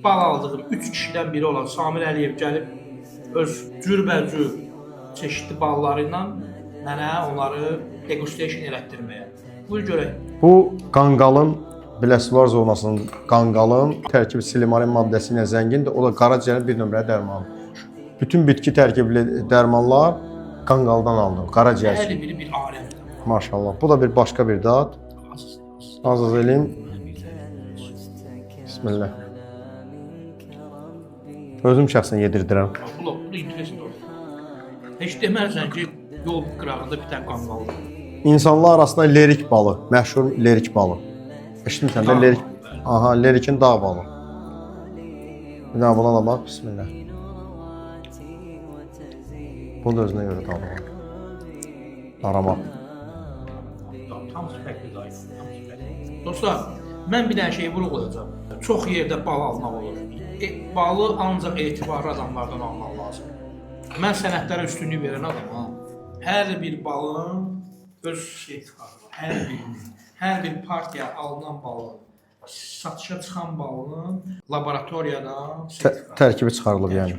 bal aldığım 3 kişidən biri olan Samir Əliyev gəlib öz cürbəcür çeşitli balları ilə mənə onları degustation elətdirməyə. Buyur görək. Bu qanqalın biləsuvar zonasının qanqalın tərkibi silimarin maddəsi ilə zəngindir. O da qaraciyərin bir nömrə dərmanıdır. Bütün bitki tərkibli dərmanlar qanqaldan alınır, qaraciyər Hər üçün. biri bir aləmdir. Maşallah. Bu da bir başqa bir dad. Az eləyim. Bismillah. Özüm şəxsən yedirdirəm. Bu da interesant olur. Heç deməzsən ki, yol qırağında bitən qanqaldır. İnsanlar arasında lerik balı, məşhur lerik balı. Eşitmirsən də lerik. Aha, lerikin dağ balı. Bir daha buna da bax, bismillah. Bunu da özünə görə tanıyır. Arama. Tam spəkli zayıf. Dostlar, mən bir dənə şeyi vurğulayacağam. Çox yerdə bal almaq olur. Balı ancaq etibarlı adamlardan almaq lazım. Mən sənədlərə üstünlük verən adamam. Hər bir balın öz etibarı var. Hər bir partiya alınan balın, satışa çıxan balın laboratoriyadan Tərkibi çıxarılıb yəni.